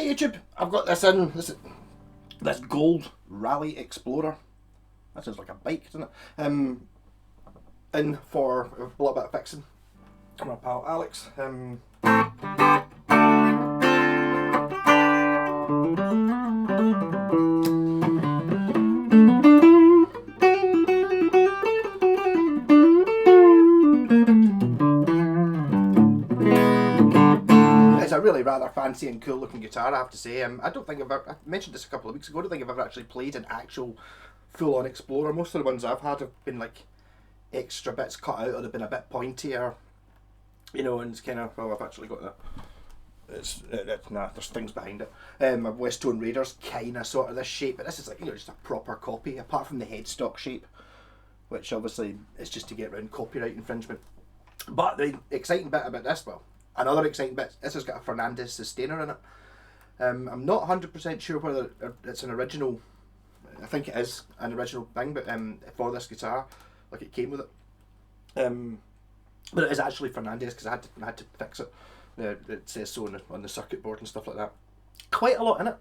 Hey YouTube, I've got this gold Rally Explorer. That sounds like a bike, doesn't it? In for a little bit of fixing. My pal Alex. It's a really rather fancy and cool looking guitar, I have to say. I don't think I mentioned this a couple of weeks ago, I don't think I've ever actually played an actual full-on Explorer. Most of the ones I've had have been like extra bits cut out, or they've been a bit pointier, you know, and it's kind of, well, I've actually got there's things behind it. My West Tone Raiders kind of sort of this shape, but this is like, you know, just a proper copy, apart from the headstock shape, which obviously is just to get around copyright infringement. But the exciting bit about this, well, another exciting bit, this has got a Fernandes sustainer in it. I'm not 100% sure whether it's an original, I think it is an original thing, but for this guitar, like it came with it. But it is actually Fernandes, because I had to fix it. It says so on the circuit board and stuff like that. Quite a lot in it.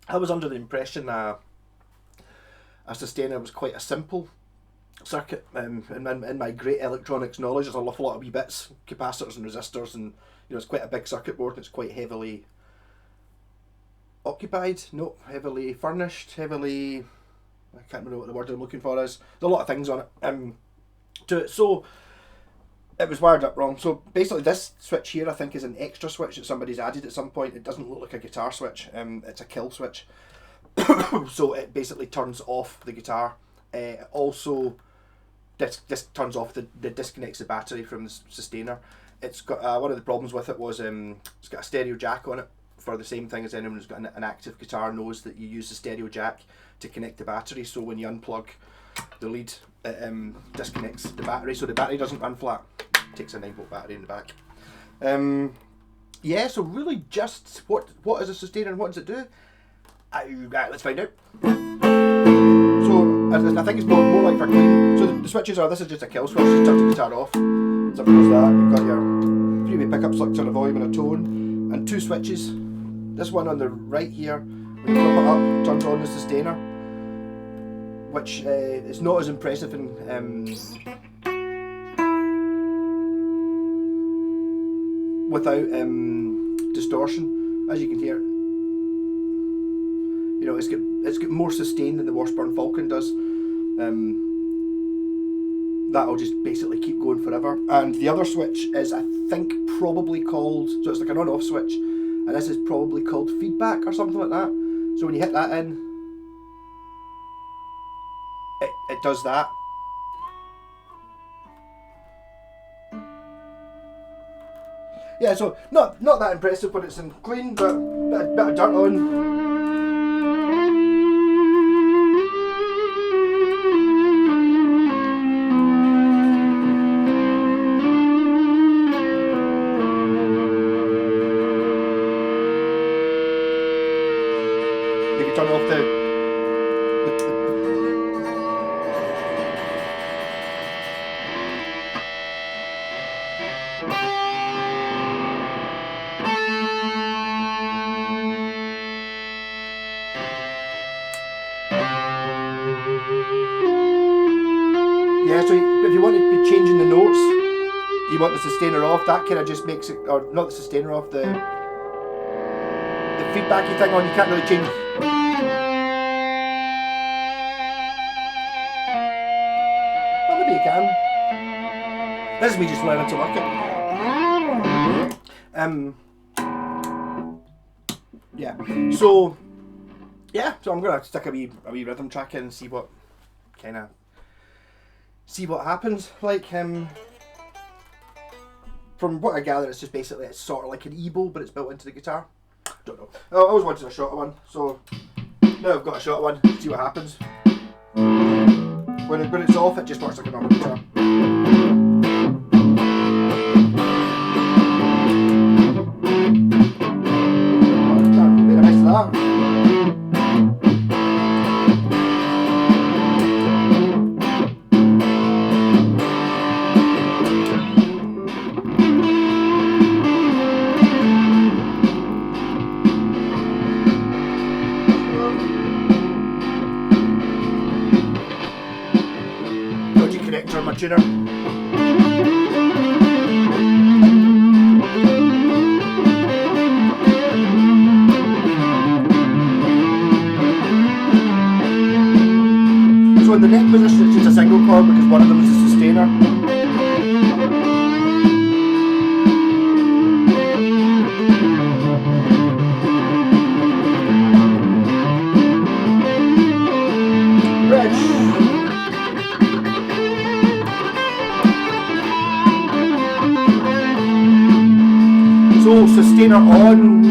I was under the impression a sustainer was quite a simple circuit. In my great electronics knowledge, there's an awful lot of wee bits, capacitors and resistors, and you know, it's quite a big circuit board, and it's quite heavily occupied, heavily furnished, heavily, I can't remember what the word I'm looking for is. There's a lot of things on it to it, so it was wired up wrong. So basically this switch here I think is an extra switch that somebody's added at some point. It doesn't look like a guitar switch, it's a kill switch. So it basically turns off the guitar. It also this turns off disconnects the battery from the sustainer. It's got one of the problems with it was it's got a stereo jack on it. For the same thing as anyone who's got an active guitar knows, that you use the stereo jack to connect the battery, so when you unplug the lead, it disconnects the battery, so the battery doesn't run flat. It takes a 9-volt battery in the back. Yeah, so really just what is a sustainer and what does it do? Let's find out. So I think it's more like for cleaning. So the switches are, this is just a kill switch, just turns the guitar off. Simple as that. You've got your three-way pickup selector, a volume and a tone, and two switches. This one on the right here, when you flip it up, turns on the sustainer, which is not as impressive in without distortion. As you can hear, you know, it's got more sustain than the Washburn Falcon does. That'll just basically keep going forever. And the other switch is, I think, probably called, so it's like an on-off switch. And this is probably called feedback or something like that. So when you hit that in, it does that. Yeah, so not that impressive when it's in clean, but a bit of dirt on. Turn off the yeah, so if you want to be changing the notes, you want the sustainer off, that kind of just makes it, or not the sustainer off, the feedbacky thing on, you can't really change. Well, maybe you can. This is me just learning to work it. So I'm gonna stick a wee rhythm track in and see what happens. Like from what I gather, it's just basically, it's sort of like an EBO, but it's built into the guitar. Don't know. I always wanted a shorter one, so now I've got a shorter one. See what happens. When it's off, it just works like a normal guitar. Made a mess of that. tuner. So in the neck position it's just a single chord because one of them is a sustainer. So sustainer on.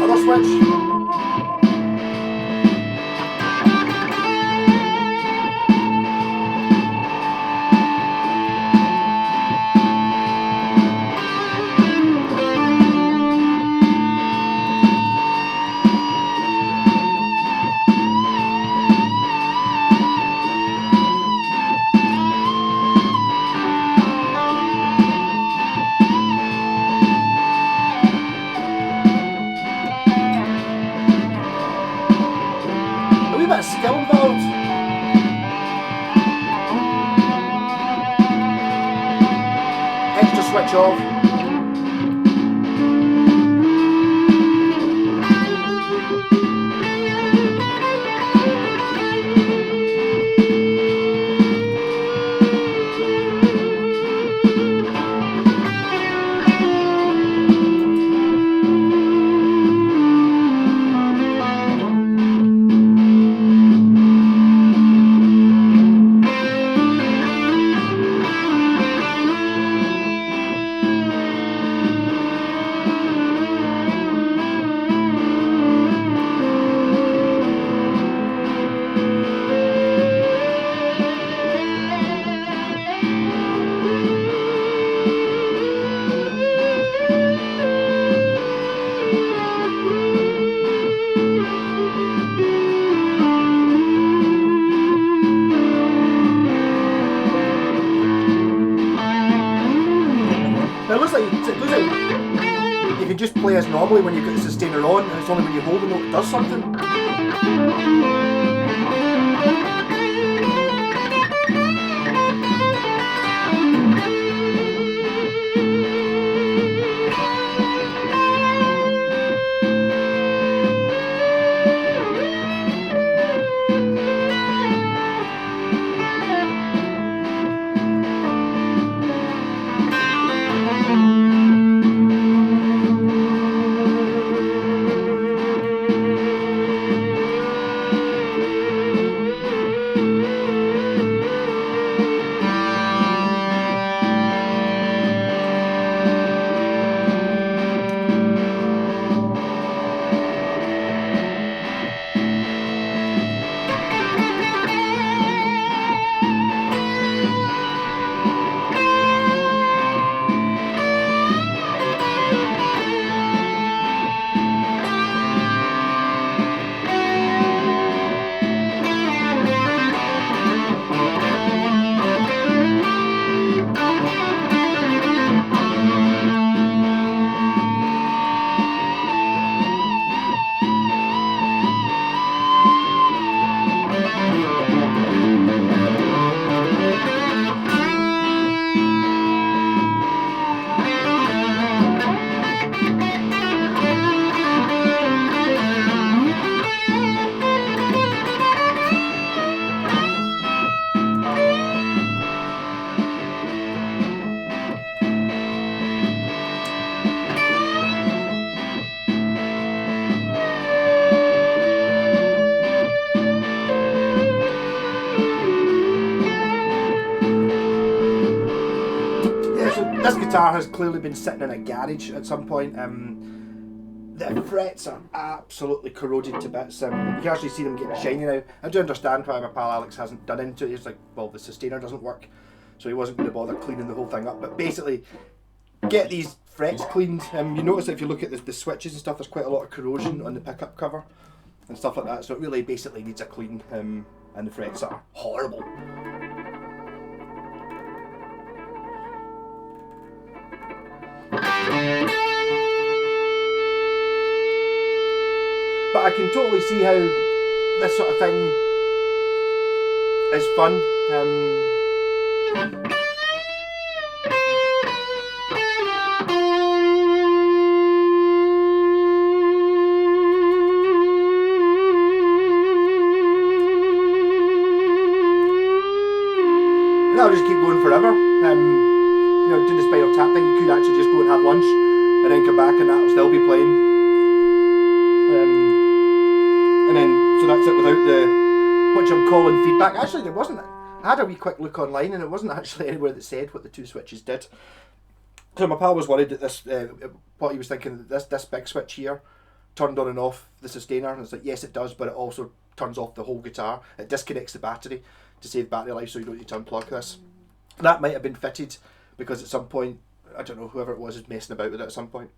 Other switch. A wee bit of skill involved. Extra switch off. Now it looks like you can just play as normally when you've got the sustainer on, and it's only when you hold the note it does something. This guitar has clearly been sitting in a garage at some point. The frets are absolutely corroded to bits. You can actually see them getting shiny now. I do understand why my pal Alex hasn't done into it. He's like, well, the sustainer doesn't work, so he wasn't going to bother cleaning the whole thing up. But basically, get these frets cleaned. You notice if you look at the switches and stuff, there's quite a lot of corrosion on the pickup cover and stuff like that, so it really basically needs a clean, and the frets are horrible. But I can totally see how this sort of thing is fun. And that'll just keep going forever. You know, do the Spinal Tap thing. You could actually just go and have lunch and then come back and that'll still be playing. And then, so that's it without the, which I'm calling feedback. Actually, there wasn't. I had a wee quick look online and it wasn't actually anywhere that said what the two switches did. So my pal was worried that this, what he was thinking, that this big switch here turned on and off the sustainer. And it's like, yes it does, but it also turns off the whole guitar. It disconnects the battery to save battery life, so you don't need to unplug this. That might have been fitted because at some point, I don't know, whoever it was messing about with it at some point.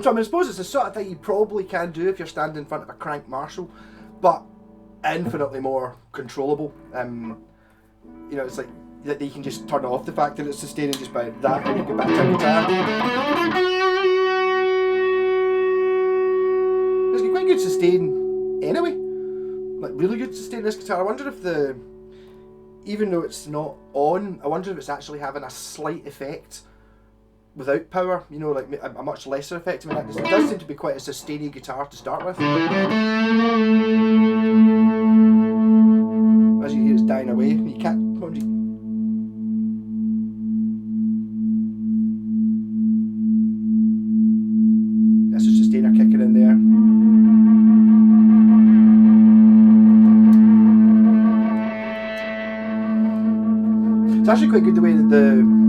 So I suppose it's the sort of thing you probably can do if you're standing in front of a crank Marshall, but infinitely more controllable. You know, it's like that you can just turn off the fact that it's sustaining just by that and you get back to the guitar. It's got quite good sustain anyway. Like really good sustain this guitar. I wonder if even though it's not on, I wonder if it's actually having a slight effect without power, you know, like a much lesser effect. I mean, it does seem to be quite a sustaining guitar to start with. As you hear, it's dying away. You can't. Come on, that's a sustainer kicking in there. It's actually quite good the way that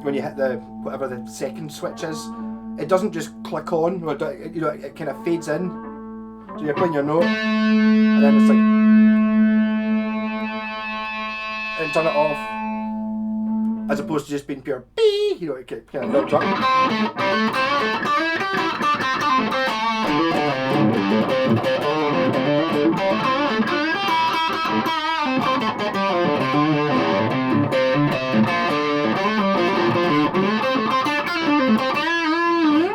when you hit whatever the second switch is, it doesn't just click on, or you know, it kind of fades in. So you're playing your note, and then it's like, and turn it off, as opposed to just being pure bee. You know, it kind of builds up.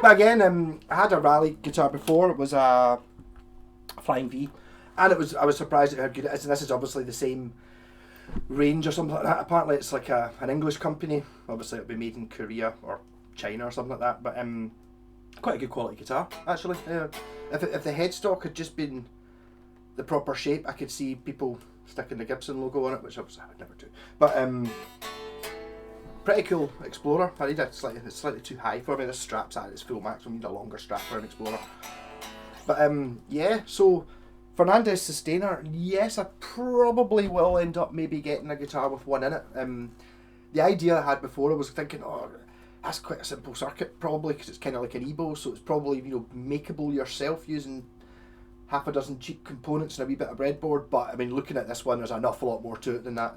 But again, I had a rally guitar before. It was a Flying V, and I was surprised at how good it is. And this is obviously the same range or something like that. Apparently, it's like an English company. Obviously, it'll be made in Korea or China or something like that. But quite a good quality guitar actually. If the headstock had just been the proper shape, I could see people sticking the Gibson logo on it, which obviously I would never do. But pretty cool Explorer. I need it's slightly too high for me. This strap's at its full max. We need a longer strap for an Explorer. But yeah, so Fernandes sustainer. Yes, I probably will end up maybe getting a guitar with one in it. The idea I had before, I was thinking, oh, that's quite a simple circuit probably, because it's kind of like an EBO, so it's probably, you know, makeable yourself using half a dozen cheap components and a wee bit of breadboard. But I mean, looking at this one, there's an awful lot more to it than that.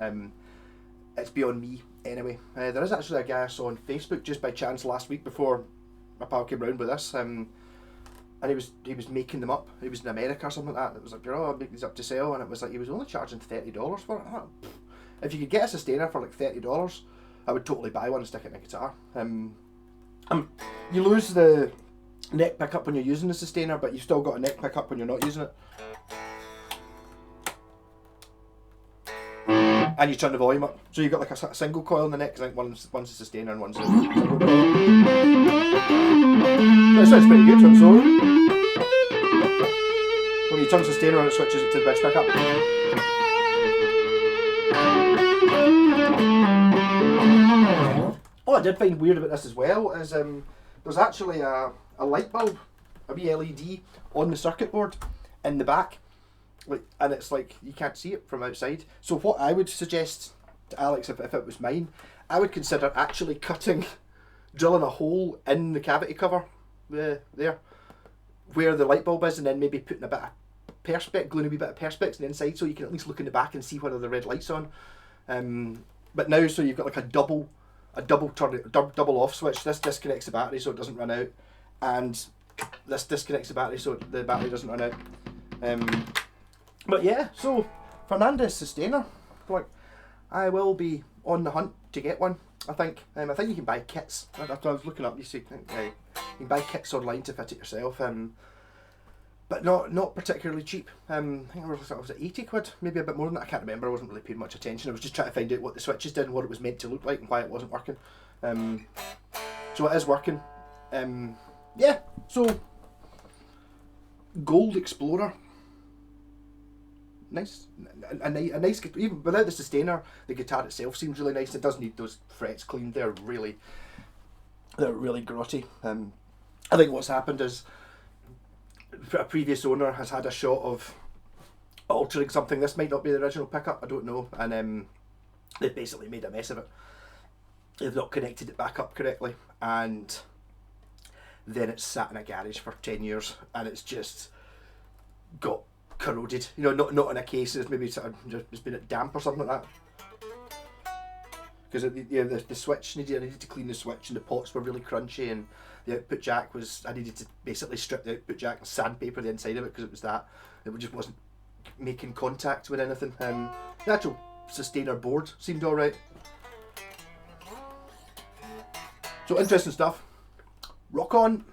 It's beyond me anyway. There is actually a guy I saw on Facebook just by chance last week before my pal came round with this, and he was making them up. He was in America or something like that. It was like, oh, I'll make these up to sell, and it was like he was only charging $30 for it. I thought, if you could get a sustainer for like $30, I would totally buy one and stick it in a guitar. You lose the neck pickup when you're using the sustainer, but you've still got a neck pickup when you're not using it. And you turn the volume up, so you've got like a single coil in the neck. I think one's a sustainer and one's a single coil. That sounds pretty good on its own. When you turn sustainer on, it switches it to the bridge pickup. What I did find weird about this as well is there's actually a a light bulb, a wee LED on the circuit board in the back, like, and it's like you can't see it from outside. So what I would suggest to Alex, if it was mine, I would consider actually drilling a hole in the cavity cover there, where the light bulb is, and then maybe putting a bit of perspex, gluing a wee bit of perspex on the inside, so you can at least look in the back and see whether the red light's on. But now, so you've got like a double off switch. This disconnects the battery so it doesn't run out, and this disconnects the battery so the battery doesn't run out. But yeah, so Fernandes sustainer, like, I will be on the hunt to get one. I think you can buy kits. After I was looking up, you can buy kits online to fit it yourself. But not particularly cheap. I think it was 80 quid, maybe a bit more than that. I can't remember. I wasn't really paying much attention. I was just trying to find out what the switches did and what it was meant to look like and why it wasn't working. So it is working. Yeah. So Gold Explorer. Nice, a nice. Even without the sustainer, the guitar itself seems really nice. It does need those frets cleaned. They're really grotty. I think what's happened is a previous owner has had a shot of altering something. This might not be the original pickup, I don't know, and they've basically made a mess of it. They've not connected it back up correctly, and then it's sat in a garage for 10 years, and it's just got corroded. You know, not in a case. It's maybe sort of just been damp or something like that. Because the switch I needed to clean the switch, and the pots were really crunchy, and the output jack I needed to basically strip the output jack and sandpaper the inside of it, because it just wasn't making contact with anything. The actual sustainer board seemed alright. So interesting stuff. Rock on.